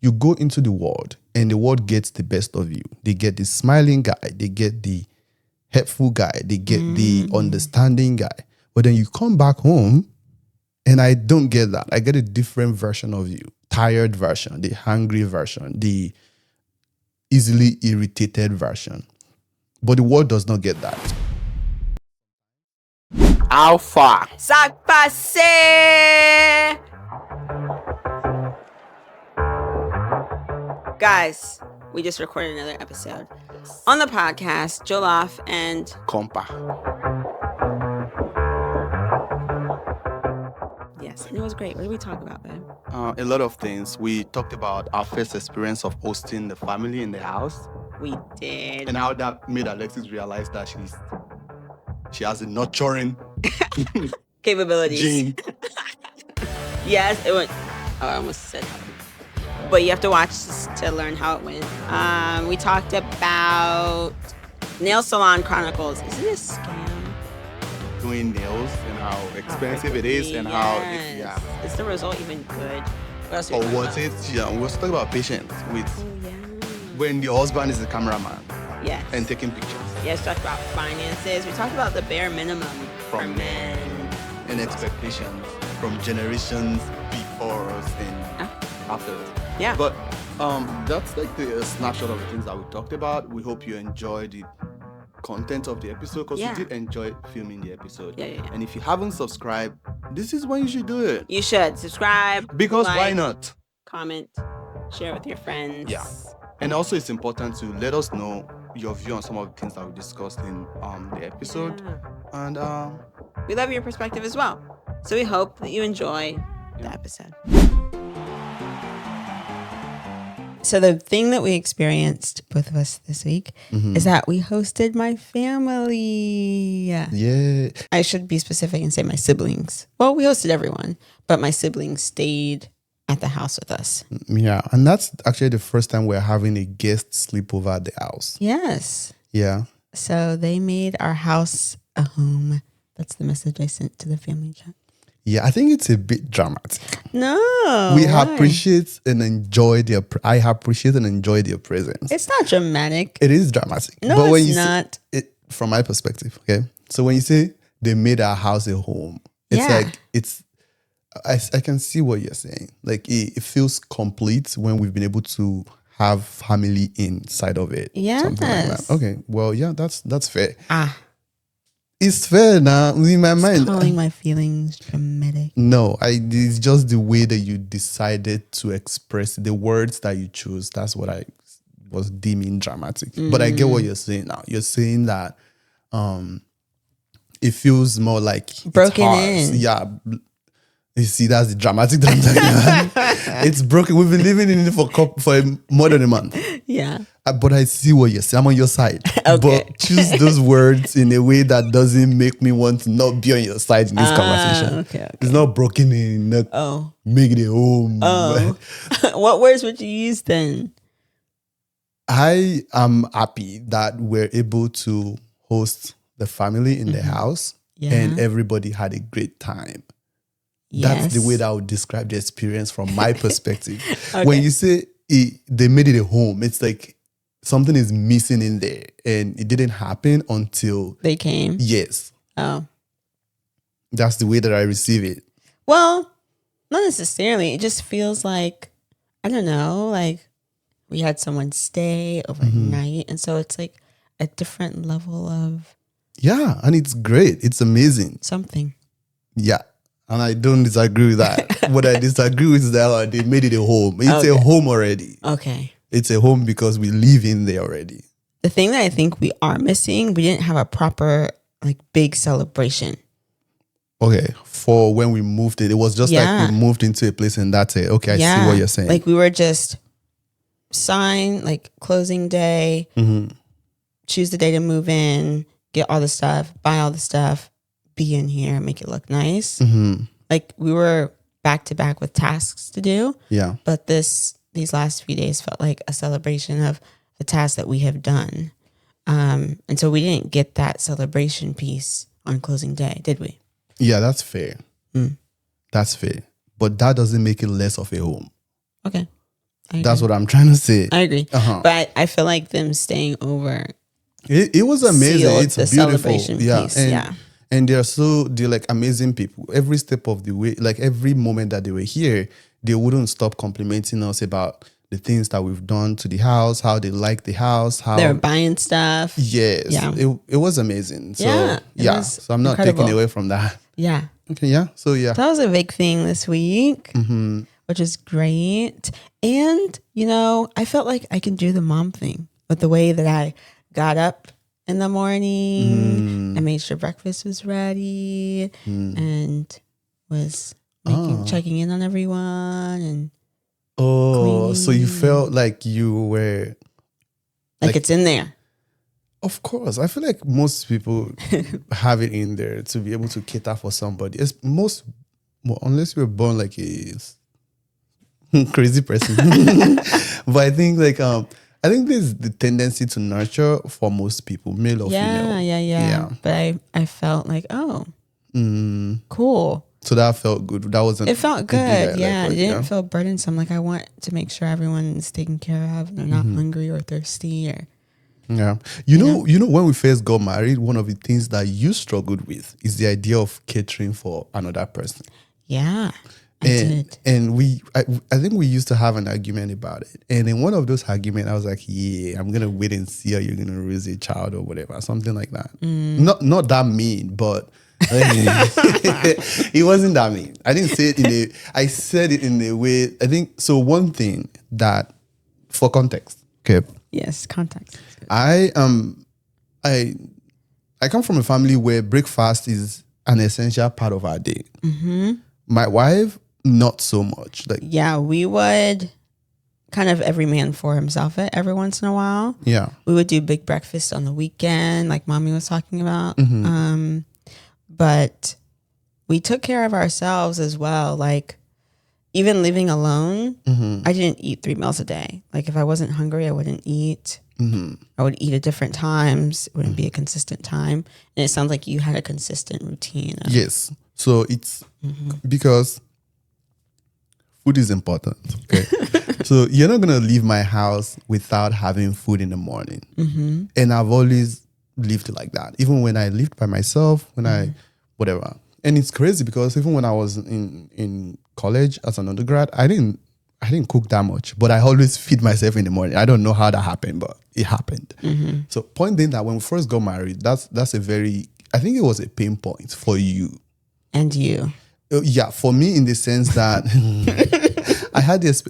you go into the world and the world gets the best of you. They get the smiling guy, they get the helpful guy, they get the understanding guy. But then you come back home and I don't get that. I get a different version of you. Tired version, the hungry version, the easily irritated version. But the world does not get that. Alpha. Sac passé! Guys, we just recorded another episode on the podcast, Jollof and Kompa. Yes, and it was great. What did we talk about, babe? A lot of things. We talked about our first experience of hosting the family in the house We did. and how that made Alexis realize that she has a nurturing Capabilities. gene. Yes, it went. Oh, I almost said how. But you have to watch to learn how it went. We talked about Nail Salon Chronicles. Is it a scam? Doing nails and how expensive it is and Yes. Is the result even good? What else Or we talk was about? it? Yeah, we was talking about patience with Oh, yeah. when the husband is the cameraman Yes. and taking pictures Yes, we talked about finances. We talked about the bare minimum for From men. and expectations from generations before us and after us. Yeah. But that's like the snapshot of the things that we talked about. We hope you enjoyed the content of the episode because Yeah. we did enjoy filming the episode. Yeah. And if you haven't subscribed, this is when you should do it. You should subscribe. Because why like, not? Comment, share with your friends. Yeah. And also it's important to let us know your view on some of the things that we discussed in the episode. Yeah. And We love your perspective as well. So we hope that you enjoy the episode. So the thing that we experienced, both of us this week, is that we hosted my family. Yeah. I should be specific and say my siblings. Well, we hosted everyone, but my siblings stayed at the house with us. Yeah. And that's actually the first time we're having a guest sleepover at the house. Yes. Yeah. So they made our house a home. That's the message I sent to the family chat. Yeah, I think it's a bit dramatic. No. We why? appreciate and enjoy I appreciate and enjoy their presence. It's not dramatic. It is dramatic. No, but when it's you not. Say it, from my perspective, okay? So when you say they made our house a home, it's Yeah. like, I can see what you're saying. Like it feels complete when we've been able to have family inside of it. Something like Yes. that. Okay, well, yeah, that's fair. It's fair now in my mind. Calling my feelings dramatic. No, it's just the way that you decided to express the words that you chose. That's what I was deeming dramatic. But I get what you're saying now. You're saying that it feels more like it's Broken harsh. in. Yeah. You see, that's the dramatic that I'm talking about. It's broken. We've been living in it for more than a month. Yeah. But I see what you're saying. I'm on your side. Okay. But choose those words in a way that doesn't make me want to not be on your side in this conversation. Okay. It's not broken in. Not make it a home. Oh. What words would you use then? I am happy that we're able to host the family in the house Yeah. and everybody had a great time. Yes. That's the way that I would describe the experience from my perspective. Okay. When you say they made it a home, it's like something is missing in there and it didn't happen until They came. yes. Oh. That's the way that I receive it. Well, not necessarily. It just feels like, I don't know, like we had someone stay overnight. And so it's like a different level of Yeah, and it's great. It's amazing. something. Yeah. And I don't disagree with that. What I disagree with is that they made it a home. It's a home already. Okay. It's a home because we live in there already. The thing that I think we are missing, we didn't have a proper, like, big celebration. Okay. For when we moved it was just like we moved into a place and that's it. Okay, I see what you're saying. Like we were just sign, like closing day, choose the day to move in, get all the stuff, buy all the stuff, be in here, make it look nice. Like we were back to back with tasks to do. Yeah. But these last few days felt like a celebration of the tasks that we have done. And so we didn't get that celebration piece on closing day, did we? Yeah, that's fair. That's fair. But that doesn't make it less of a home. Okay. That's what I'm trying to say. I agree. Uh-huh. But I feel like them staying over. It was amazing. sealed It's the beautiful. celebration Yeah. piece, And, yeah. and they're like amazing people. Every step of the way, like every moment that they were here, they wouldn't stop complimenting us about the things that we've done to the house, how they like the house, how They were buying stuff. yes, Yeah. it was amazing. So Yeah, it was so I'm not incredible. taking away from that. Yeah. Okay, yeah. So yeah, That was a big thing this week, which is great. And, I felt like I can do the mom thing with the way that I got up in the morning. I made sure breakfast was ready and was checking in on everyone. And oh, so you clean. felt like you were. like it's in there. Of course, I feel like most people have it in there to be able to cater for somebody. It's unless you were born like a crazy person. But I think I think there's the tendency to nurture for most people, male or female. Yeah. But I felt like, cool. So that felt good. That wasn't. It felt a big good. highlight, Yeah. but It didn't feel burdensome. Like I want to make sure everyone's taken care of. They're not hungry or thirsty or. Yeah. You know, when we first got married, one of the things that you struggled with is the idea of catering for another person. Yeah. I did. And I think we used to have an argument about it. And in one of those arguments, I was like, yeah, I'm going to wait and see how you're going to raise a child or whatever, something like that. Not that mean, but it wasn't that mean. I didn't say it I said it in a way, I think, so one thing that, for context, okay. Yes, context. I come from a family where breakfast is an essential part of our day. My wife, not so much. Like Yeah, we would kind of every man for himself it every once in a while. yeah, We would do big breakfast on the weekend, like Mommy was talking about. But we took care of ourselves as well. Like even living alone, I didn't eat 3 meals a day. Like if I wasn't hungry, I wouldn't eat. I would eat at different times. It wouldn't be a consistent time. And it sounds like you had a consistent routine. yes. So it's because food is important. Okay. So you're not gonna leave my house without having food in the morning. And I've always lived like that. Even when I lived by myself, when I whatever. And it's crazy because even when I was in college as an undergrad, I didn't cook that much, but I always feed myself in the morning. I don't know how that happened, but it happened. So point being that when we first got married, that's a very, I think it was a pain point for you. And you. Yeah, for me in the sense that I had this,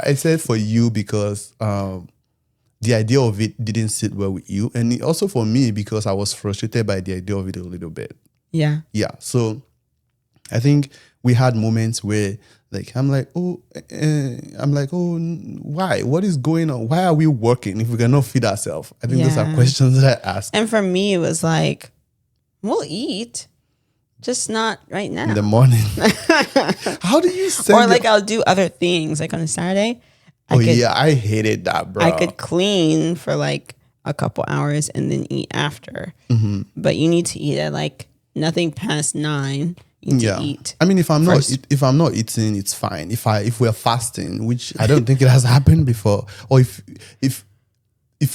I said for you because the idea of it didn't sit well with you. And also for me because I was frustrated by the idea of it a little bit. Yeah. Yeah. So I think we had moments where I'm like, why? What is going on? Why are we working if we cannot feed ourselves? I think those are questions that I ask. And for me, it was like, we'll eat, just not right now. In the morning. How do you say? Or like I'll do other things. Like on a Saturday, I hated that, bro. I could clean for like a couple hours and then eat after. But you need to eat at like nothing past 9. You need to eat. I mean, if I'm not eating, it's fine. If we're fasting, which I don't think it has happened before, or if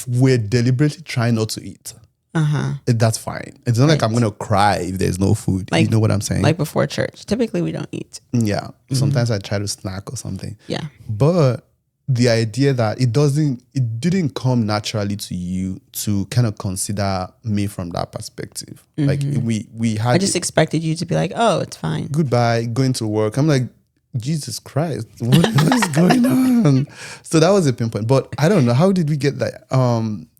we're deliberately trying not to eat, that's fine. It's not like I'm gonna cry if there's no food. Like, you know what I'm saying? Like before church, typically we don't eat. Yeah. Sometimes I try to snack or something. Yeah. But the idea that it didn't come naturally to you to kind of consider me from that perspective. Like we had. I just expected you to be like, oh, it's fine. Goodbye, going to work. I'm like, Jesus Christ, what is going on? So that was a pinpoint. But I don't know, how did we get that?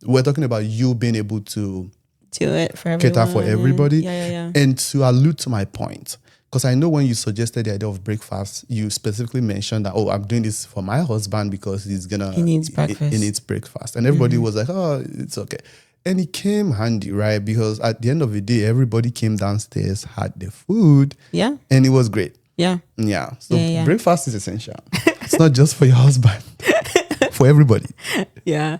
We're talking about you being able to do it for everyone. Cater for everybody. Yeah. And to allude to my point, because I know when you suggested the idea of breakfast, you specifically mentioned that, I'm doing this for my husband because he needs breakfast. He needs breakfast. And everybody was like, oh, it's okay. And it came handy, right? Because at the end of the day, everybody came downstairs, had the food. Yeah. And it was great. Yeah. Yeah. So breakfast is essential. It's not just for your husband, for everybody. Yeah.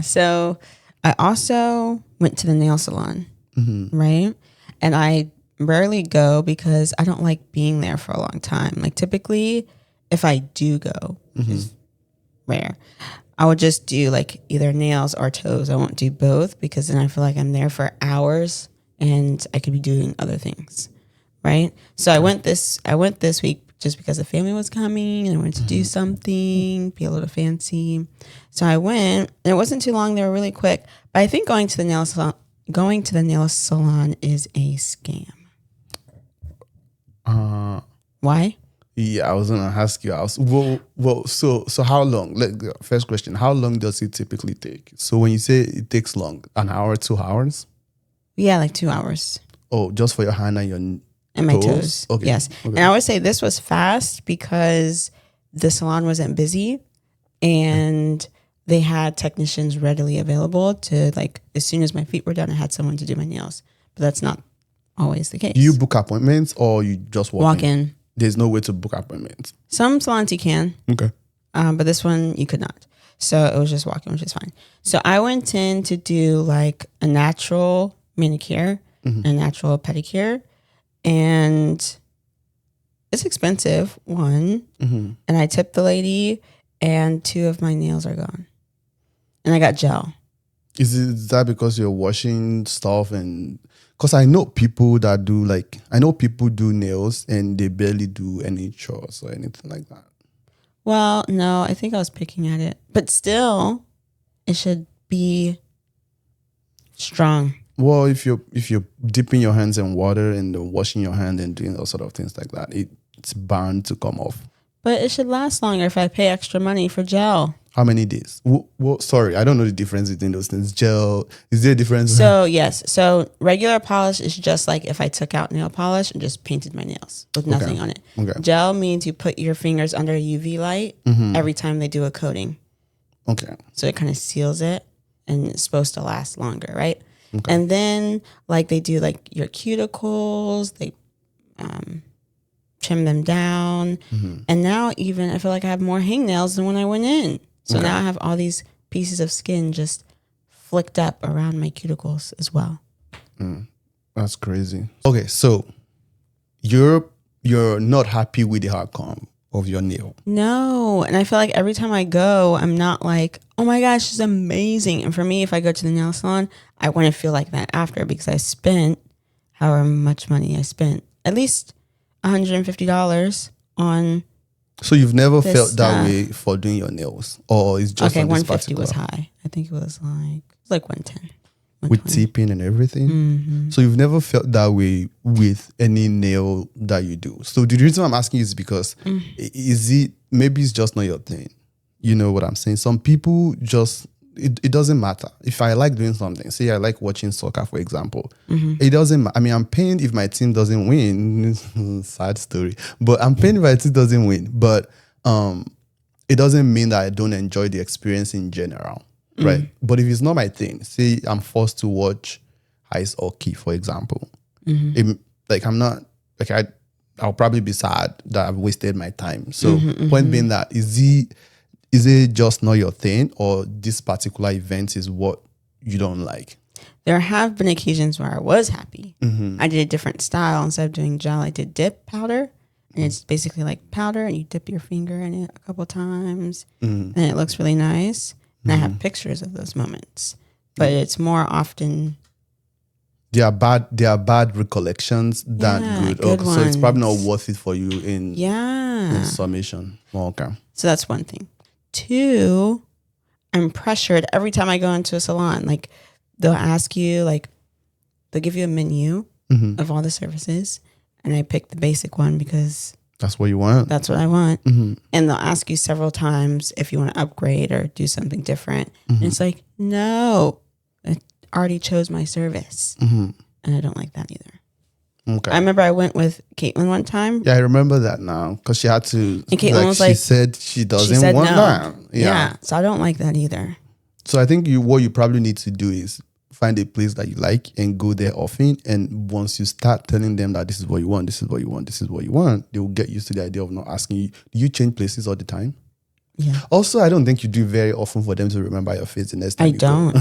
So I also went to the nail salon, right? And I rarely go because I don't like being there for a long time. Like typically, if I do go, which is rare. I would just do like either nails or toes. I won't do both because then I feel like I'm there for hours and I could be doing other things, right? So I went this week just because the family was coming and I wanted to do something, be a little fancy. So I went, and it wasn't too long. They were really quick. But I think going to the nail salon is a scam. Why? Yeah, I was gonna ask you. So how long? First question: how long does it typically take? So when you say it takes long, an hour, 2 hours? Yeah, like 2 hours. Oh, just for your hand and your and my toes. Okay. Yes. Okay. And I would say this was fast because the salon wasn't busy and they had technicians readily available to, like, as soon as my feet were done, I had someone to do my nails. But that's not always the case. Do you book appointments or you just walk in? There's no way to book appointments. Some salons you can. Okay. But this one you could not. So it was just walk-in, which is fine. So I went in to do like a natural manicure, a natural pedicure. And it's expensive, one. And I tipped the lady and 2 of my nails are gone. And I got gel. Is that because you're washing stuff? And because I know people do nails and they barely do any chores or anything like that. Well, no, I think I was picking at it. But still, it should be strong. Well, if you're dipping your hands in water and then washing your hand and doing those sort of things like that, it's bound to come off. But it should last longer if I pay extra money for gel. How many days? Well, sorry, I don't know the difference between those things. Gel, is there a difference? So, yes. So, regular polish is just like if I took out nail polish and just painted my nails with nothing on it. Okay. Gel means you put your fingers under a UV light every time they do a coating. Okay. So, it kind of seals it and it's supposed to last longer, right? Okay. And then, like, they do, like, your cuticles. They trim them down. And now, even, I feel like I have more hangnails than when I went in. So now I have all these pieces of skin just flicked up around my cuticles as well. That's crazy. Okay, so you're not happy with the outcome of your nail. No, and I feel like every time I go, I'm not like, oh my gosh, it's amazing. And for me, if I go to the nail salon, I want to feel like that after because I spent however much money I spent, at least $150 on. So you've never felt that way for doing your nails, or it's just okay? On this 150 was particular? high. I think it was like 110. With tipping and everything. So you've never felt that way with any nail that you do. So the reason I'm asking is because maybe it's just not your thing. You know what I'm saying? Some people just it doesn't matter. If I like doing something, say I like watching soccer, for example, it doesn't. I mean, I'm pained if my team doesn't win. Sad story, but I'm pained if my team doesn't win. But it doesn't mean that I don't enjoy the experience in general, right? But if it's not my thing, say I'm forced to watch ice hockey, for example, I'm not like I'll probably be sad that I've wasted my time. So point being that is it just not your thing, or this particular event is what you don't like? There have been occasions where I was happy. I did a different style. Instead of doing gel, I did dip powder. And it's basically like powder, and you dip your finger in it a couple times. And it looks really nice. And I have pictures of those moments. But it's more often... They are bad recollections than good. Ones. So it's probably not worth it for you in summation. Okay. So that's one thing. 2, I'm pressured every time I go into a salon. Like, they'll ask you, like, they'll give you a menu of all the services, and I pick the basic one because that's what you want. That's what I want. And they'll ask you several times if you want to upgrade or do something different. And it's like, no, I already chose my service, and I don't like that either. Okay. I remember I went with Caitlin one time. Yeah, I remember that now because she had to. And Caitlin was like, she said she doesn't want that. Yeah, so I don't like that either. So I think what you probably need to do is find a place that you like and go there often. And once you start telling them that this is what you want, this is what you want, this is what you want, they will get used to the idea of not asking you. Do you change places all the time? Yeah. Also, I don't think you do very often for them to remember your face the next time. I don't.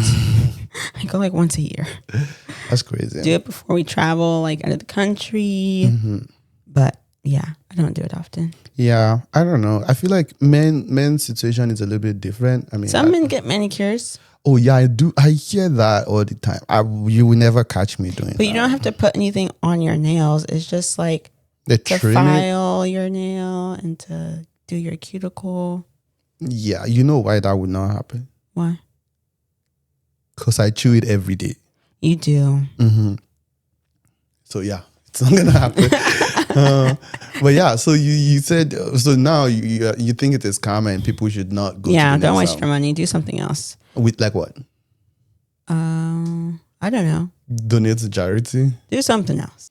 I go like once a year. That's crazy. Do it before we travel, like out of the country. But Yeah, I don't do it often. Yeah, I don't know. I feel like men's situation is a little bit different. I mean, Some men get manicures, oh yeah, I do. I hear that all the time. You will never catch me doing but you don't have to put anything on your nails. It's just like the to file your nail and to do your cuticle. Yeah, you know why that would not happen? Why? Because I chew it every day. You do. So yeah, it's not gonna happen. But yeah, so you said so now you think it is karma and people should not go. Yeah, to the don't next waste your money. Do something else. with like what? I don't know. Donate to charity. Do something else.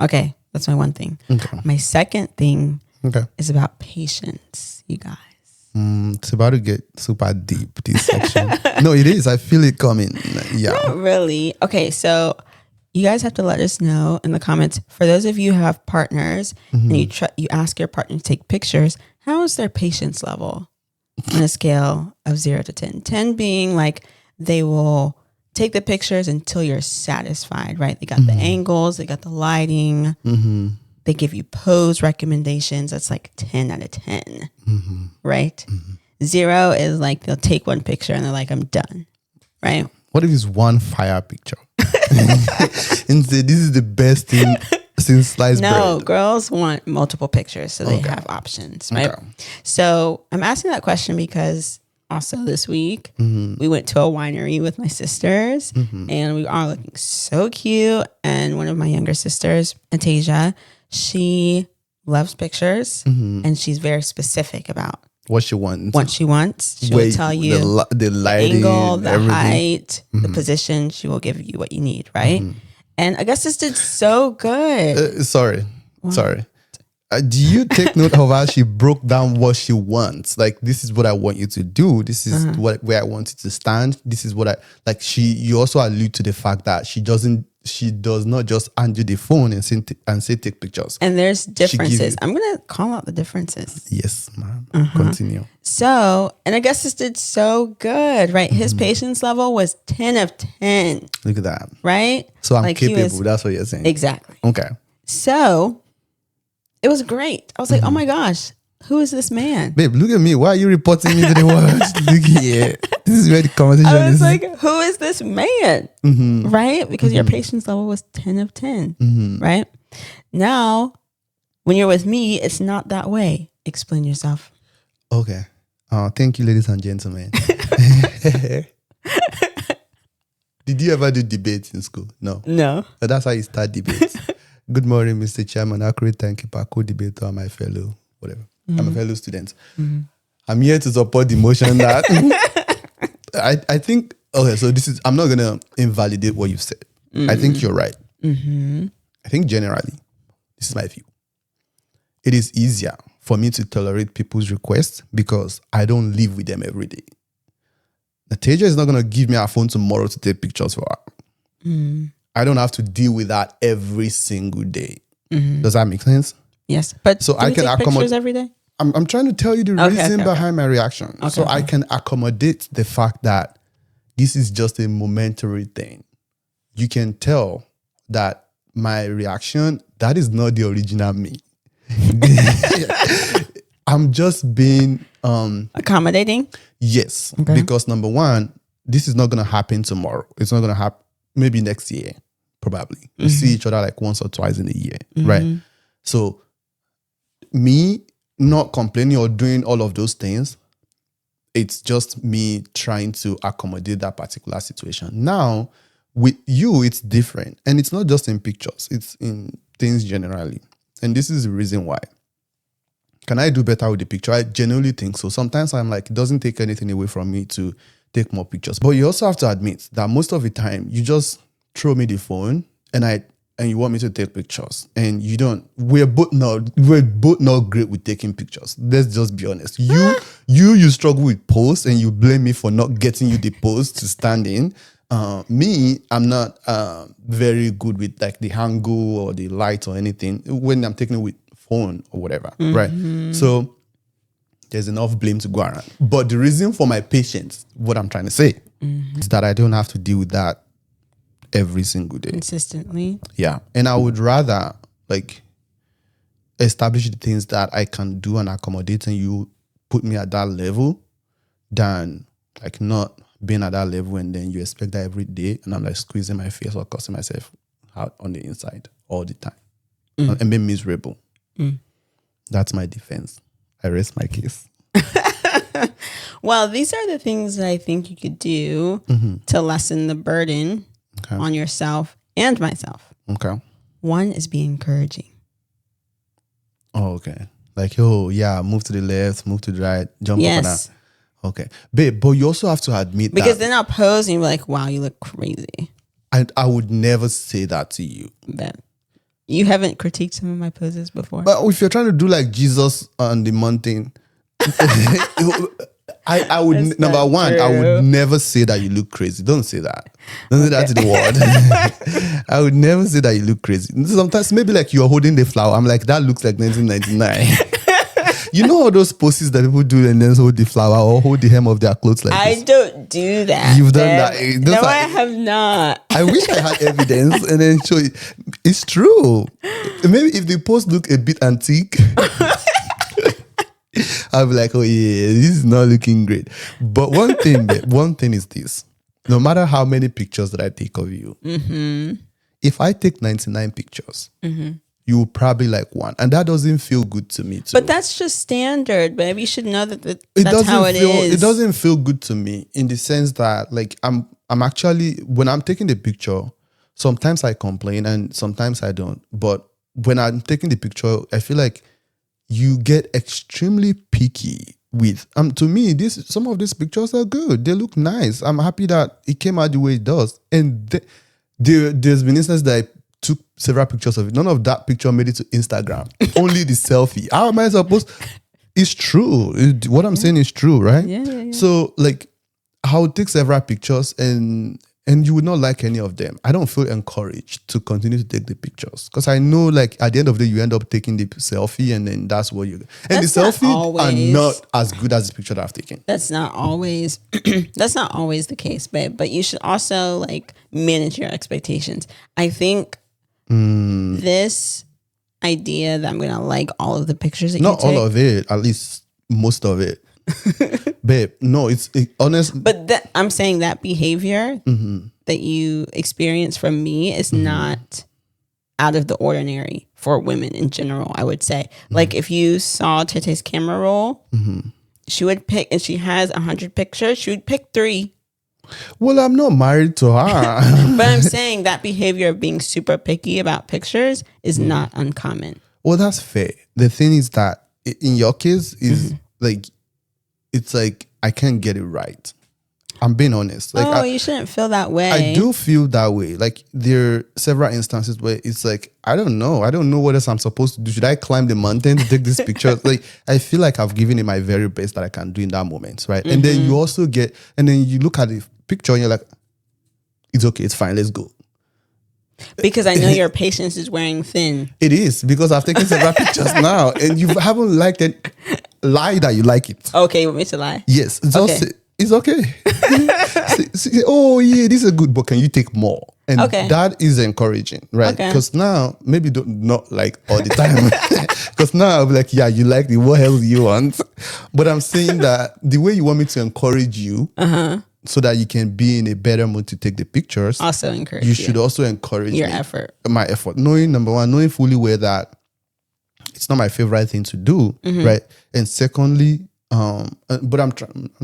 Okay, that's my one thing. Okay. My second thing Okay. is about patience, you guys. It's about to get super deep, this section. No, it is. I feel it coming. Yeah. Not really. Okay, so you guys have to let us know in the comments. For those of you who have partners and you ask your partner to take pictures, how is their patience level on a scale of 0 to 10? 10 being like they will take the pictures until you're satisfied, right? They got the angles, they got the lighting. They give you pose recommendations. That's like 10 out of 10, right? 0 is like they'll take one picture and they're like, I'm done, right? What if it's one fire picture? And say, this is the best thing since sliced bread. No, girls want multiple pictures, so they have options, right? Okay. So I'm asking that question because also this week we went to a winery with my sisters and we were all looking so cute. And one of my younger sisters, Atasia, she loves pictures and she's very specific about what she wants. What she wants. She will tell you the lighting, the angle, the everything. height, the position. She will give you what you need, right? And Augustus did so good. Sorry. Do you take note of how she broke down what she wants? Like, this is what I want you to do. This is where I want you to stand. This is what I like. You also allude to the fact that she does not just hand you the phone and say take pictures. And there's differences. I'm gonna call out the differences. Yes, ma'am. Continue. So, and Augustus did so good, right? His patience level was 10 of 10. Look at that. Right? So I'm capable. That's what you're saying. Exactly. Okay. So it was great. I was like, oh my gosh, who is this man? Babe, look at me. Why are you reporting me to the world? Look here. This is where the conversation is. I was like, who is this man? Right? Because your patience level was 10 of 10. Right? Now, when you're with me, it's not that way. Explain yourself. Okay. Thank you, ladies and gentlemen. Did you ever do debates in school? No. But that's how you start debates. Good morning, Mr. Chairman. Accurate timekeeper, co-debater, my fellow, whatever. I'm a fellow student. I'm here to support the motion that I think, okay, so I'm not going to invalidate what you've said. I think you're right. I think generally, this is my view. It is easier for me to tolerate people's requests because I don't live with them every day. Natalia is not going to give me her phone tomorrow to take pictures for her. I don't have to deal with that every single day. Does that make sense? Yes. But so I can take pictures every day? I'm trying to tell you the reason behind my reaction. I can accommodate the fact that this is just a momentary thing. You can tell that my reaction, that is not the original me. I'm just being accommodating. Yes, because number one, this is not going to happen tomorrow. It's not going to happen maybe next year, probably. We see each other like once or twice in a year, right? So me not complaining or doing all of those things, it's just me trying to accommodate that particular situation. Now, with you, it's different. And it's not just in pictures, it's in things generally. And this is the reason why. Can I do better with the picture? I genuinely think so. Sometimes I'm like, it doesn't take anything away from me to take more pictures. But you also have to admit that most of the time, you just throw me the phone and you want me to take pictures. And you don't, we're both not great with taking pictures. Let's just be honest. You struggle with pose and you blame me for not getting you the pose to stand in. Me, I'm not very good with like the angle or the light or anything when I'm taking it with phone or whatever, right? So there's enough blame to go around. But the reason for my patience, what I'm trying to say, is that I don't have to deal with that every single day. Consistently. Yeah. And I would rather, like, establish the things that I can do and accommodate, and you put me at that level, than like not being at that level and then you expect that every day, and I'm like squeezing my face or cussing myself out on the inside all the time and being miserable. That's my defense. I rest my case. Well, these are the things that I think you could do to lessen the burden on yourself and myself. Okay. One is be encouraging. Oh, okay. Like, oh, yeah, move to the left, move to the right, jump up and down. Okay. Babe, but you also have to admit because that. they're not posing, you're like, wow, you look crazy. I would never say that to you. But you haven't critiqued some of my poses before. But if you're trying to do like Jesus on the mountain, I would, That's number one, true. I would never say that you look crazy. Don't say that. Don't say that to the world. I would never say that you look crazy. Sometimes maybe like you're holding the flower. I'm like, that looks like 1999. You know all those poses that people do and then hold the flower or hold the hem of their clothes like I this? don't do that. You've done that. No, I have not. I wish I had evidence and then show it. It's true. Maybe if the post look a bit antique, I'll be like, oh yeah, this is not looking great. But one thing is this. No matter how many pictures that I take of you, if I take 99 pictures, you will probably like one. And that doesn't feel good to me too. But that's just standard. But you should know that that's how it is. It doesn't feel good to me in the sense that like I'm actually, when I'm taking the picture, sometimes I complain and sometimes I don't. But when I'm taking the picture, I feel like you get extremely picky with to me, some of these pictures are good. They look nice. I'm happy that it came out the way it does. And there's been instances that I took several pictures of it. None of that picture made it to Instagram. Only the selfie. How am I supposed? It's true. What I'm saying is true, right? Yeah. So like, I'll take several pictures and you would not like any of them. I don't feel encouraged to continue to take the pictures because I know like at the end of the day, you end up taking the selfie and then that's what you get. And That's the not selfie are always. not as good as the picture that I've taken. That's not always the case, babe. But you should also like manage your expectations. I think this idea that I'm gonna like all of the pictures that Not you take. all of it, at least most of it. Babe, no, it's honest. But I'm saying that behavior that you experience from me is not out of the ordinary for women in general, I would say. Like if you saw Tete's camera roll, she would pick, and she has 100 pictures, she would pick 3. Well, I'm not married to her. But I'm saying that behavior of being super picky about pictures is not uncommon. Well, that's fair. The thing is that in your case is like, it's like I can't get it right. I'm being honest. Like, you shouldn't feel that way. I do feel that way. Like there are several instances where it's like, I don't know what else I'm supposed to do. Should I climb the mountain to take this picture? Like I feel like I've given it my very best that I can do in that moment, right? And then you also and then you look at the picture and you're like, it's okay, it's fine, let's go. Because I know your patience is wearing thin. It is because I've taken several pictures now and you haven't liked it. Lie that you like it. Okay, you want me to lie? Yes. Just Okay. say, it's okay. Say, oh yeah, this is a good book. Can you take more? And that is encouraging, right? Okay. Because now, maybe not like all the time. Because now I'll be like, yeah, you like it. What else do you want? But I'm saying that the way you want me to encourage you so that you can be in a better mood to take the pictures. Also encourage you should also encourage your me, effort. my effort. Knowing fully well that it's not my favorite thing to do, right? And secondly, but I'm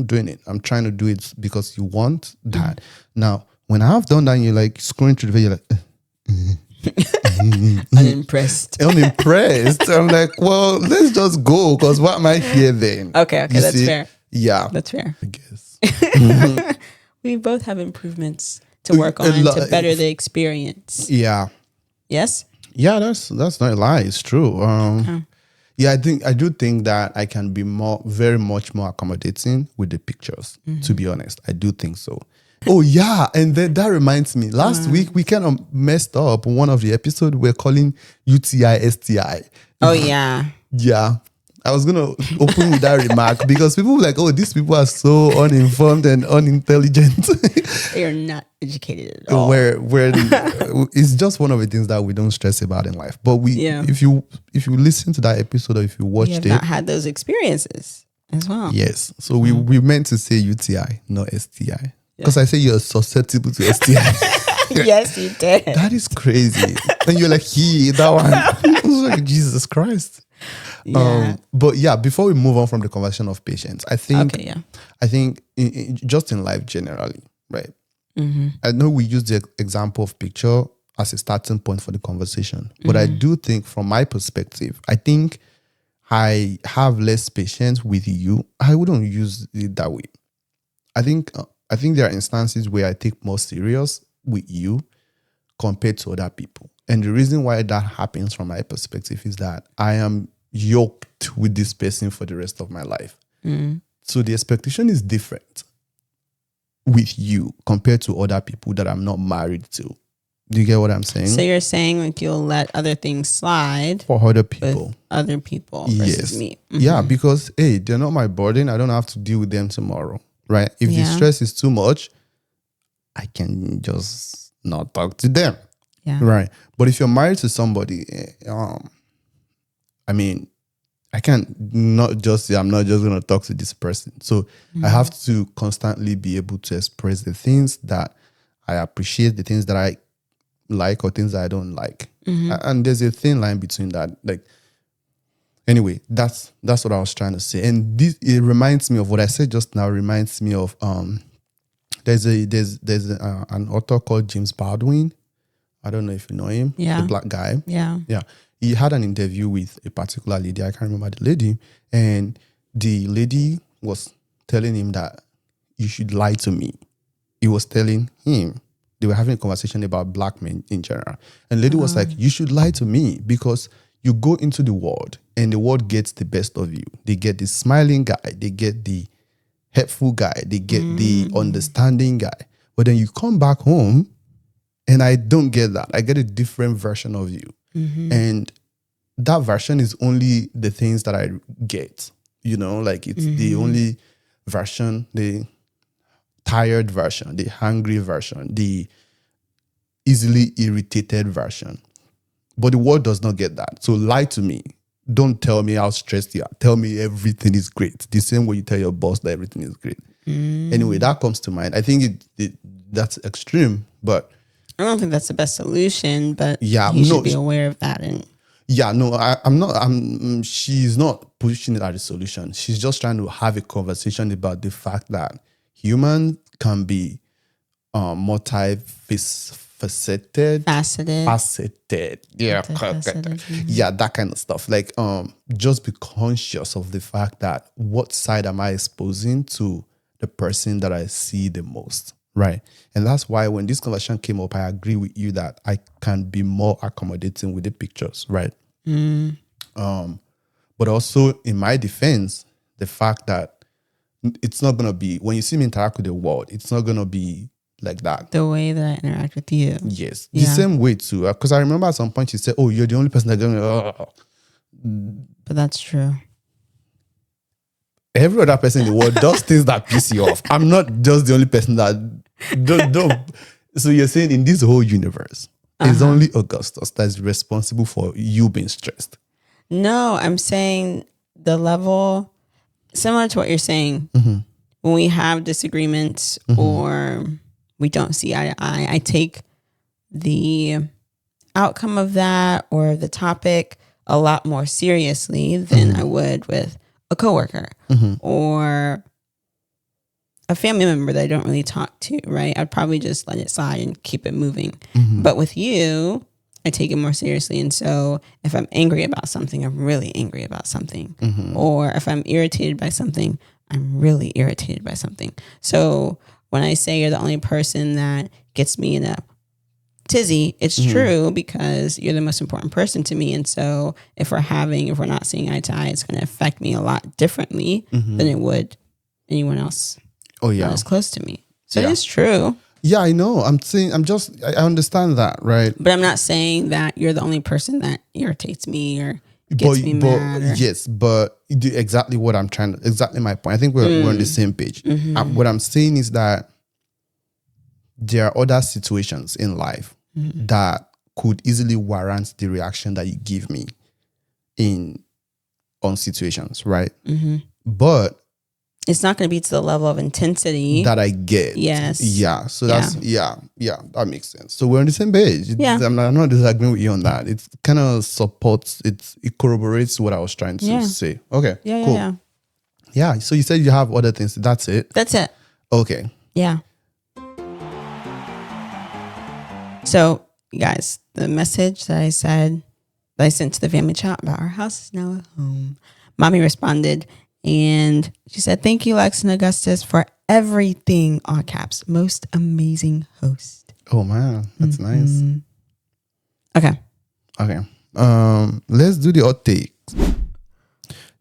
doing it. I'm trying to do it because you want that. Now, when I have done that, you're like scrolling through the video, you're like, Unimpressed. unimpressed. I'm like, well, let's just go because what am I here then? Okay, You that's see? fair. Yeah, That's fair. I guess. We both have improvements to work on to better the experience. Yeah. Yes? Yeah, that's not a lie. It's true. Yeah, I do think that I can be very much more accommodating with the pictures. To be honest, I do think so. Oh yeah, and then that reminds me. Last week we kind of messed up one of the episodes. We're calling UTI STI. Oh yeah. Yeah, I was gonna open with that remark because people were like, oh, these people are so uninformed and unintelligent. They are not educated at all. where it's just one of the things that we don't stress about in life. But if you listen to that episode or if you watched We have it, not had those experiences as well. yes. So we meant to say UTI, not STI. Because I say you're susceptible to STI. Yes, you did. That is crazy. And you're like, that one. I was like, Jesus Christ. Yeah. But yeah, before we move on from the conversation of patience, I think just in life generally, right? Mm-hmm. I know we use the example of picture as a starting point for the conversation, but I do think from my perspective, I think I have less patience with you. I wouldn't use it that way. I think there are instances where I take more serious with you compared to other people. And the reason why that happens from my perspective is that I am yoked with this person for the rest of my life. So the expectation is different with you compared to other people that I'm not married to. Do you get what I'm saying? So you're saying like you'll let other things slide for other people. with other people versus me. Mm-hmm. Yeah, because hey, they're not my burden. I don't have to deal with them tomorrow. Right? If the stress is too much, I can just not talk to them. Yeah. Right. But if you're married to somebody, I mean, I can't not just say I'm not just going to talk to this person. So I have to constantly be able to express the things that I appreciate, the things that I like or things that I don't like. And there's a thin line between that. Like, anyway, that's what I was trying to say. And it reminds me of what I said just now. Reminds me of there's an author called James Baldwin. I don't know if you know him. Yeah. The black guy. Yeah. Yeah. He had an interview with a particular lady. I can't remember the lady. And the lady was telling him that you should lie to me. He was telling him, they were having a conversation about black men in general. And the lady was like, you should lie to me because you go into the world and the world gets the best of you. They get the smiling guy. They get the helpful guy. They get the understanding guy. But then you come back home and I don't get that. I get a different version of you. And that version is only the things that I get. You know, like it's the only version, the tired version, the hungry version, the easily irritated version. But the world does not get that. So lie to me. Don't tell me how stressed you are. Tell me everything is great. The same way you tell your boss that everything is great. Anyway, that comes to mind. I think that's extreme, but I don't think that's the best solution, but yeah, you should be aware of that. And yeah, no, I'm not. She's not pushing it as a solution. She's just trying to have a conversation about the fact that humans can be faceted. Yeah, yeah, that kind of stuff. Like, just be conscious of the fact that what side am I exposing to the person that I see the most, right? And that's why when this conversation came up, I agree with you that I can be more accommodating with the pictures, right? But also in my defense, the fact that it's not gonna be when you see me interact with the world, it's not gonna be like that. The way that I interact with you. Yes. The same way too. Because I remember at some point she said, oh, you're the only person that's going But that's true. Every other person in the world does things that piss you off. I'm not just the only person that don't. So you're saying in this whole universe, it's only Augustus that's responsible for you being stressed. No, I'm saying the level, similar to what you're saying, when we have disagreements or we don't see eye to eye, I take the outcome of that or the topic a lot more seriously than I would with a coworker or a family member that I don't really talk to, right? I'd probably just let it slide and keep it moving. But with you, I take it more seriously. And so if I'm angry about something, I'm really angry about something. Or if I'm irritated by something, I'm really irritated by something. So when I say you're the only person that gets me in a tizzy, it's true because you're the most important person to me. And so if we're not seeing eye to eye, it's going to affect me a lot differently than it would anyone else. Oh yeah, that's close to me. So it is true. Yeah, I know. I understand that, right? But I'm not saying that you're the only person that irritates me or gets me mad. Yes, but exactly what I'm exactly my point. I think we're on the same page. What I'm saying is that there are other situations in life that could easily warrant the reaction that you give me on situations, right? But it's not going to be to the level of intensity that I get. Yes. Yeah. So that's that makes sense. So we're on the same page. I'm not disagreeing with you on that. It kind of supports it corroborates what I was trying to say. Okay. Cool. Yeah. So you said you have other things. That's it. That's it. Okay. Yeah. So, you guys, the message that I sent to the family chat about our house is now a home. Mommy responded and she said, "Thank you, Lex and Augustus, for everything." All caps. Most amazing host. Oh man, that's nice. Okay. Let's do the hot takes.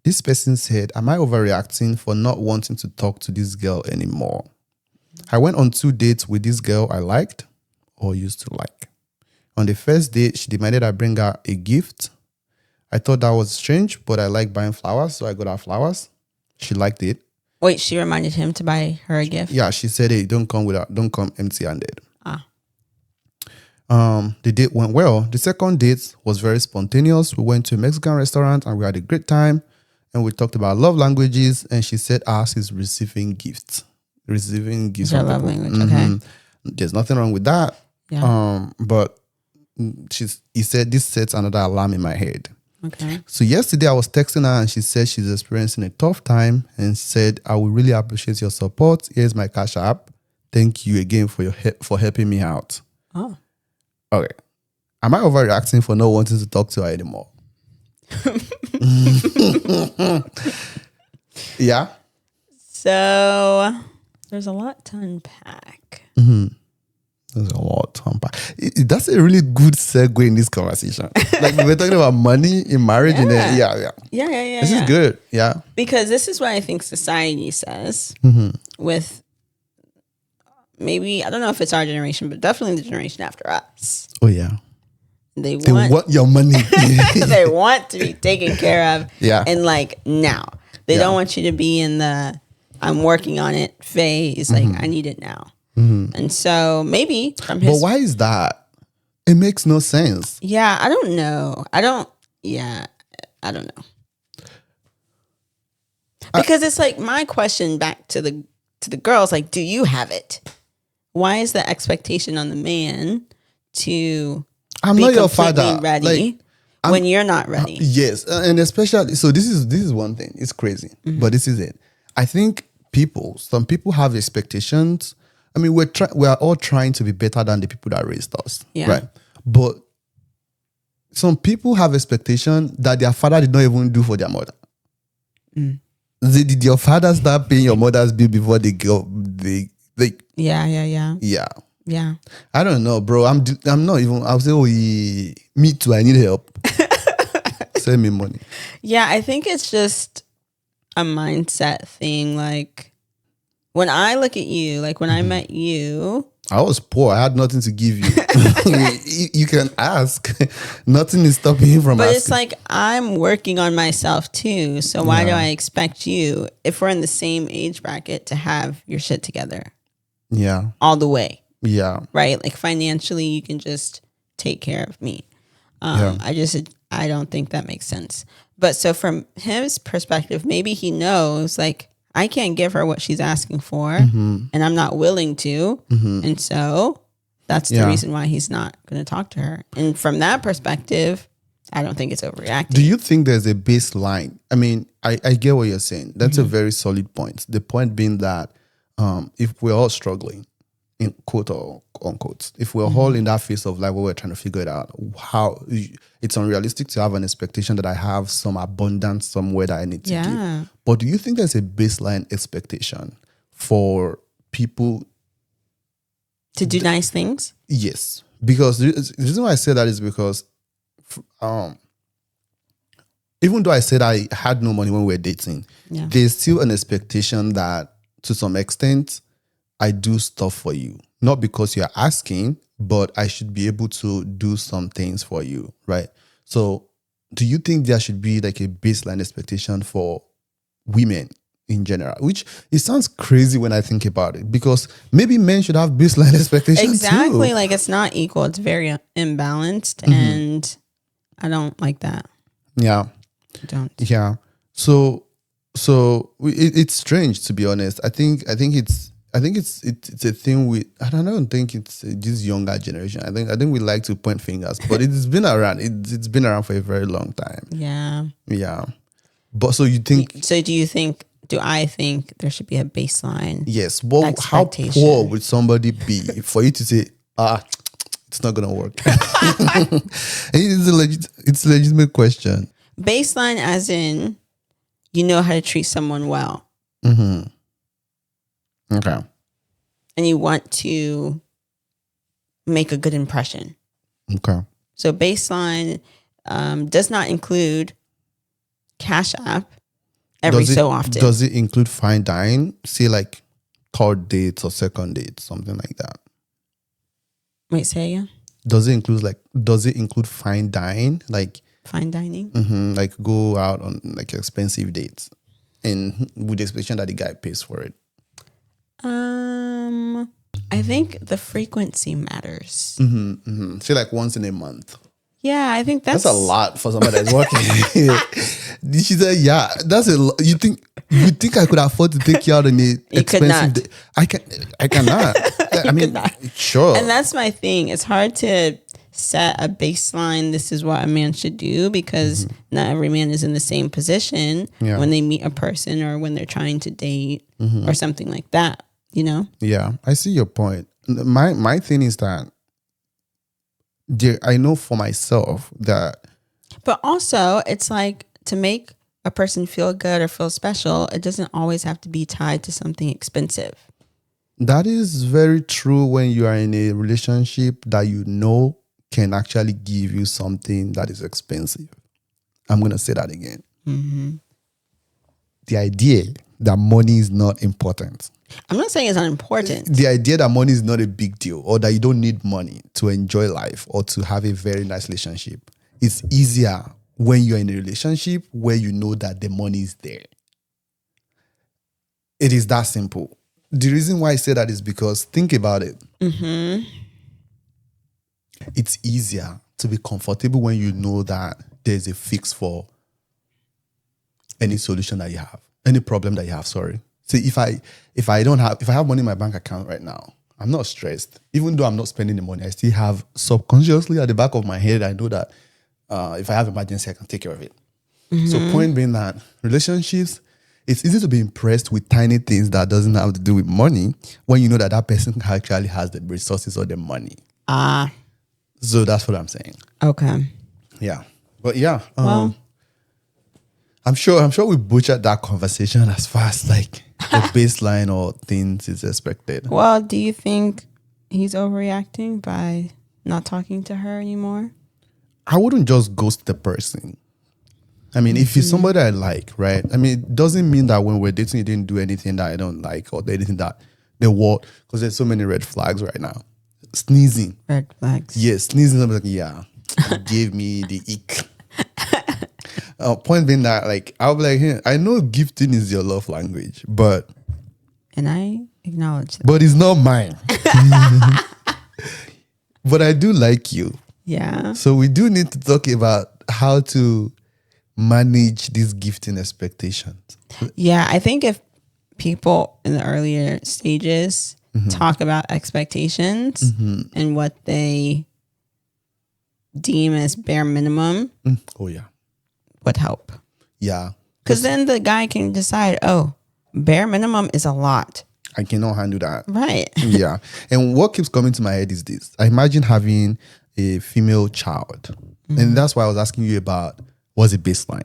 This person said, "Am I overreacting for not wanting to talk to this girl anymore? I went on 2 dates with this girl I liked or used to like. On the first date, she demanded I bring her a gift. I thought that was strange, but I like buying flowers, so I got her flowers. She liked it." Wait, she reminded him to buy her a gift? Yeah, she said, "Hey, don't come empty-handed." The date went well. The second date was very spontaneous. We went to a Mexican restaurant and we had a great time. And we talked about love languages. And she said ours is receiving gifts. Receiving gifts. Your love language, okay. There's nothing wrong with that. Yeah. But he said this sets another alarm in my head. Okay. So yesterday I was texting her and she said she's experiencing a tough time and said, "I would really appreciate your support. Here's my Cash App. Thank you again for helping me out." Oh. Okay. Am I overreacting for not wanting to talk to her anymore? Yeah. So there's a lot to unpack. There's a lot to unpack. That's a really good segue in this conversation. Like we're talking about money in marriage, and then Yeah. This is good. Yeah. Because this is what I think society says with maybe, I don't know if it's our generation, but definitely the generation after us. Oh yeah. They want your money. they want to be taken care of. Yeah. And like now. They don't want you to be in the I'm working on it phase. Like I need it now. And so maybe from his... But why is that? It makes no sense. Yeah, I don't know. I don't know. Because it's like my question back to the girls, like, do you have it? Why is the expectation on the man to I'm be not your completely father. ready when you're not ready? Yes. And especially, so this is one thing. It's crazy. But this is it. I think some people have expectations. I mean, we are all trying to be better than the people that raised us. Yeah. Right. But some people have expectation that their father did not even do for their mother. Did your father start paying your mother's bill before they go? Yeah. I don't know, bro. I'm not even. I'll say, me too. I need help. Send me money. Yeah, I think it's just a mindset thing. Like when I look at you, like when I met you, I was poor. I had nothing to give you. You can ask. Nothing is stopping you from asking. But it's like I'm working on myself too. So why do I expect you, if we're in the same age bracket, to have your shit together? Yeah. All the way. Yeah. Right? Like financially, you can just take care of me. I don't think that makes sense. But so from his perspective, maybe he knows like I can't give her what she's asking for and I'm not willing to. And so that's the reason why he's not going to talk to her. And from that perspective, I don't think it's overreacting. Do you think there's a baseline? I mean, I get what you're saying. That's a very solid point. The point being that if we're all struggling, in quote or unquote, if we're all in that phase of life where we're trying to figure it out, how it's unrealistic to have an expectation that I have some abundance somewhere that I need to give. But do you think there's a baseline expectation for people to do nice things? Yes, because the reason why I say that is because even though I said I had no money when we were dating, there's still an expectation that to some extent I do stuff for you. Not because you're asking, but I should be able to do some things for you, right? So do you think there should be like a baseline expectation for women in general? Which it sounds crazy when I think about it, because maybe men should have baseline expectations Exactly. too. Like it's not equal. It's very imbalanced, and I don't like that. Yeah. I don't. Yeah. So it's strange, to be honest. I think it's a thing with, I don't think it's this younger generation. I think we like to point fingers, but it's been around. It's been around for a very long time. Yeah. Yeah. But so you think, So do I think there should be a baseline? yes, well, how Expectation. poor would somebody be for you to say, it's not gonna work? It's a legitimate question. Baseline as in you know how to treat someone well. Okay. And you want to make a good impression. Okay. So baseline does not include Cash App every so often. Does it include fine dining? Say like third dates or second dates, something like that. Wait, say again? Does it include fine dining? Like Fine dining? like go out on like expensive dates and with the expectation that the guy pays for it? I think the frequency matters. Say like once in a month. Yeah, I think that's That's a lot for somebody that's working. She said, yeah, that's a lot. You think I could afford to take you out on a expensive date? I cannot. I mean, sure. And that's my thing. It's hard to set a baseline. This is what a man should do, because not every man is in the same position when they meet a person or when they're trying to date or something like that, you know? Yeah, I see your point. My thing is that I know for myself that. But also, it's like to make a person feel good or feel special, it doesn't always have to be tied to something expensive. That is very true when you are in a relationship that you know can actually give you something that is expensive. I'm going to say that again. The idea that money is not important. I'm not saying it's unimportant. The idea that money is not a big deal, or that you don't need money to enjoy life or to have a very nice relationship. It's easier when you're in a relationship where you know that the money is there. It is that simple. The reason why I say that is because think about it. It's easier to be comfortable when you know that there's a fix for any solution that you have, any problem that you have. Sorry. See, if I have money in my bank account right now, I'm not stressed. Even though I'm not spending the money, I still have subconsciously at the back of my head, I know that if I have emergency, I can take care of it. So point being that relationships, it's easy to be impressed with tiny things that doesn't have to do with money when you know that person actually has the resources or the money. So that's what I'm saying. Okay. Yeah. But yeah. Well, I'm sure we butchered that conversation as far as like the baseline or things is expected. well, do you think he's overreacting by not talking to her anymore? I wouldn't just ghost the person. I mean, if it's somebody I like, right? I mean, it doesn't mean that when we're dating, you didn't do anything that I don't like or anything that they want, because there's so many red flags right now. Sneezing. Red flags. Yes, sneezing. I'm like, yeah, you gave me the ick. Point being that, like, I'll be like, hey, I know gifting is your love language, but I acknowledge that. But it's not mine. But I do like you. Yeah. So we do need to talk about how to manage these gifting expectations. Yeah, I think if people in the earlier stages talk about expectations and what they deem as bare minimum Oh, yeah. would help. Yeah. Because then the guy can decide, oh, bare minimum is a lot. I cannot handle that. Right. Yeah. And what keeps coming to my head is this. I imagine having a female child. And that's why I was asking you about what's the baseline.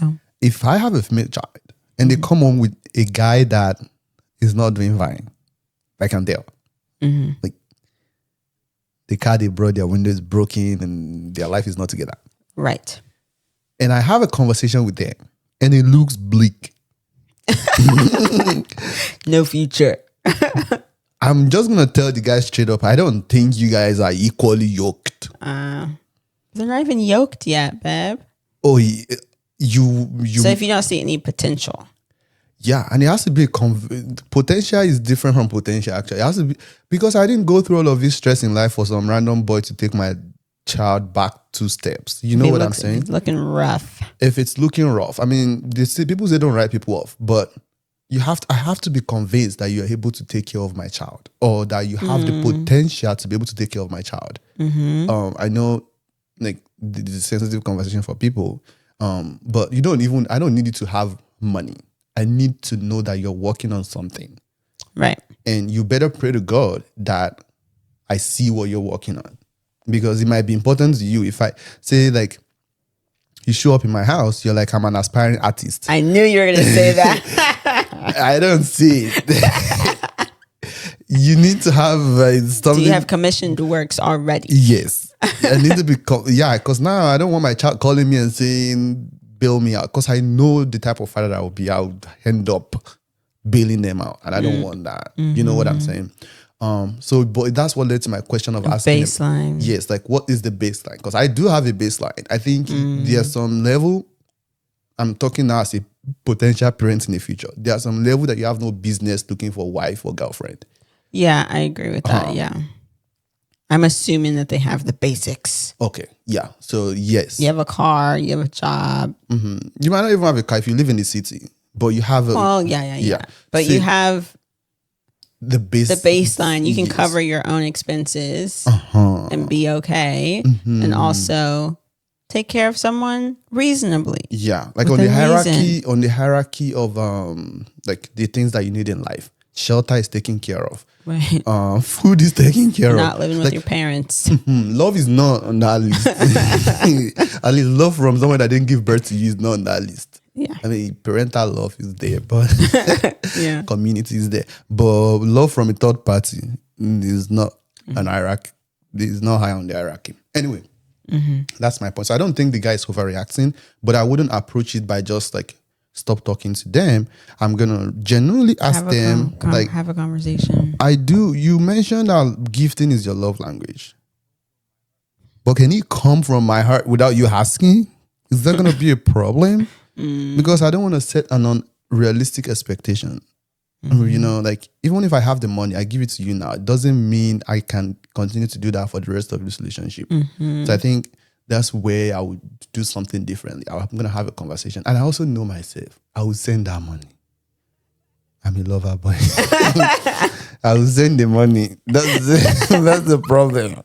Oh. If I have a female child and they come home with a guy that is not doing fine, I can tell. Like the car they brought, their window is broken and their life is not together. Right. And I have a conversation with them and it looks bleak. No future. I'm just going to tell the guys straight up, I don't think you guys are equally yoked. They're not even yoked yet, babe. Oh, you. So if you don't see any potential. Yeah, and it has to be potential is different from potential. Actually, it has to be because I didn't go through all of this stress in life for some random boy to take my child back 2 steps. You know what I'm saying? If it's looking rough. If it's looking rough, I mean, people say don't write people off, but I have to be convinced that you are able to take care of my child, or that you have the potential to be able to take care of my child. I know, like, the sensitive conversation for people, but I don't need you to have money. I need to know that you're working on something. Right. And you better pray to God that I see what you're working on. Because it might be important to you if I say, like, you show up in my house, you're like, I'm an aspiring artist. I knew you were going to say that. I don't see it. You need to have something. Do you have commissioned works already? Yes. I need to be, because now I don't want my child calling me and saying, bail me out, because I know the type of father that I will be. I would end up bailing them out, and I don't want that. You know what I'm saying? But that's what led to my question of asking baseline. Yes, like, what is the baseline? Because I do have a baseline. I think there's some level. I'm talking now as a potential parent in the future. There's some level that you have no business looking for a wife or girlfriend. Yeah, I agree with that. Yeah. I'm assuming that they have the basics. Okay. Yeah. So, yes. You have a car, you have a job. You might not even have a car if you live in the city, but you have a... Oh, yeah. But you have the baseline. You can cover your own expenses and be okay. And also take care of someone reasonably. Yeah. Like on the hierarchy of like the things that you need in life. Shelter is taken care of. Right. Food is taken care of. Not living with your parents. Love is not on that list. At least love from someone that didn't give birth to you is not on that list. Yeah. I mean, parental love is there, but yeah, community is there. But love from a third party is not an hierarchy. It is not high on the hierarchy. Anyway, that's my point. So I don't think the guy is overreacting, but I wouldn't approach it by just like, stop talking to them. I'm gonna genuinely ask them, like, have a conversation. I do. You mentioned that gifting is your love language, but can it come from my heart without you asking? Is that gonna be a problem? Because I don't want to set an unrealistic expectation. You know, like, even if I have the money, I give it to you now. It doesn't mean I can continue to do that for the rest of this relationship. So I think that's where I would do something differently. I'm going to have a conversation. And I also know myself. I will send that money. I'm a lover boy. I will send the money. That's the problem.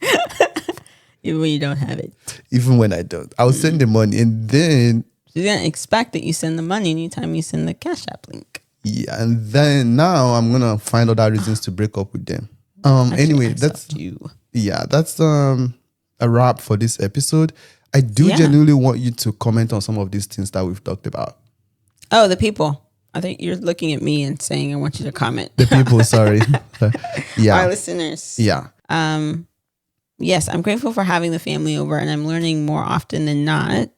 Even when you don't have it. Even when I don't. I will send the money. And then... She's going to expect that you send the money anytime you send the Cash App link. Yeah. And then now I'm going to find other reasons to break up with them. Anyway, that's... Yeah, that's... a wrap for this episode. I do genuinely want you to comment on some of these things that we've talked about. Oh, the people. I think you're looking at me and saying I want you to comment. The people, sorry. Yeah. Our listeners. Yeah. Yes, I'm grateful for having the family over, and I'm learning more often than not.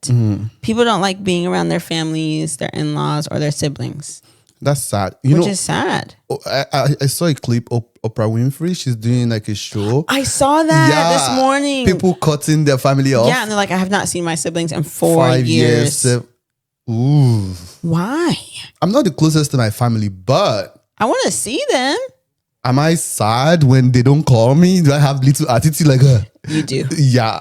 People don't like being around their families, their in-laws, or their siblings. That's sad. Which is sad. I saw a clip of Oprah Winfrey. She's doing like a show. I saw that this morning. People cutting their family off. Yeah, and they're like, I have not seen my siblings in 4 years. Ooh. Why? I'm not the closest to my family, but... I want to see them. Am I sad when they don't call me? Do I have little attitude like her? You do. Yeah.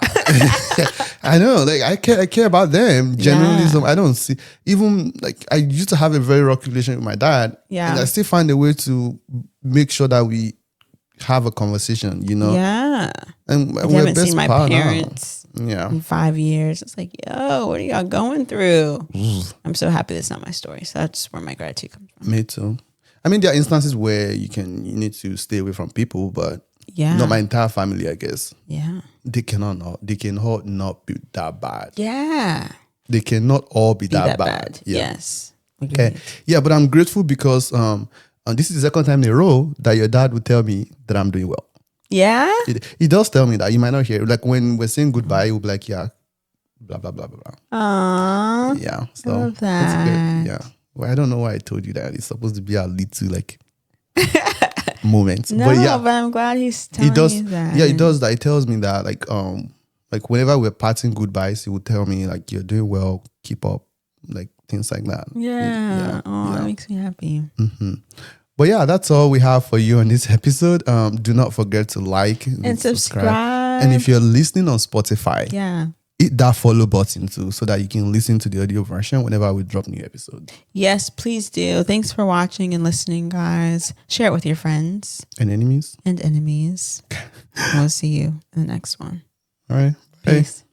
I know. Like, I care about them. Genuinely, I don't see... Even, like, I used to have a very rocky relationship with my dad. Yeah. And I still find a way to make sure that we have a conversation, you know? Yeah. And I haven't seen my parents in 5 years. It's like, yo, what are y'all going through? I'm so happy that's not my story. So that's where my gratitude comes from. Me too. I mean, there are instances where you need to stay away from people, but not my entire family, I guess. Yeah. They cannot not be that bad. Yeah. They cannot all be that bad. Yeah. Yes. Okay. Yeah, but I'm grateful because and this is the second time in a row that your dad would tell me that I'm doing well. Yeah? He does tell me that. You might not hear. Like when we're saying goodbye, he'll be like, yeah, blah, blah, blah, blah, blah. Aww. Yeah. So I love that. that's good. Yeah. Well, I don't know why I told you that. It's supposed to be a little like moment. No, but I'm glad he's telling you that. Yeah, he does that. He tells me that like Like whenever we're parting goodbyes, he would tell me like, "You're doing well, keep up," like things like that. Yeah. That makes me happy. But yeah, that's all we have for you on this episode. Do not forget to like And subscribe. And if you're listening on Spotify, hit that follow button too, so that you can listen to the audio version whenever we drop new episodes. Yes, please do. Thanks for watching and listening, guys. Share it with your friends and enemies. We'll see you in the next one. All right. Peace.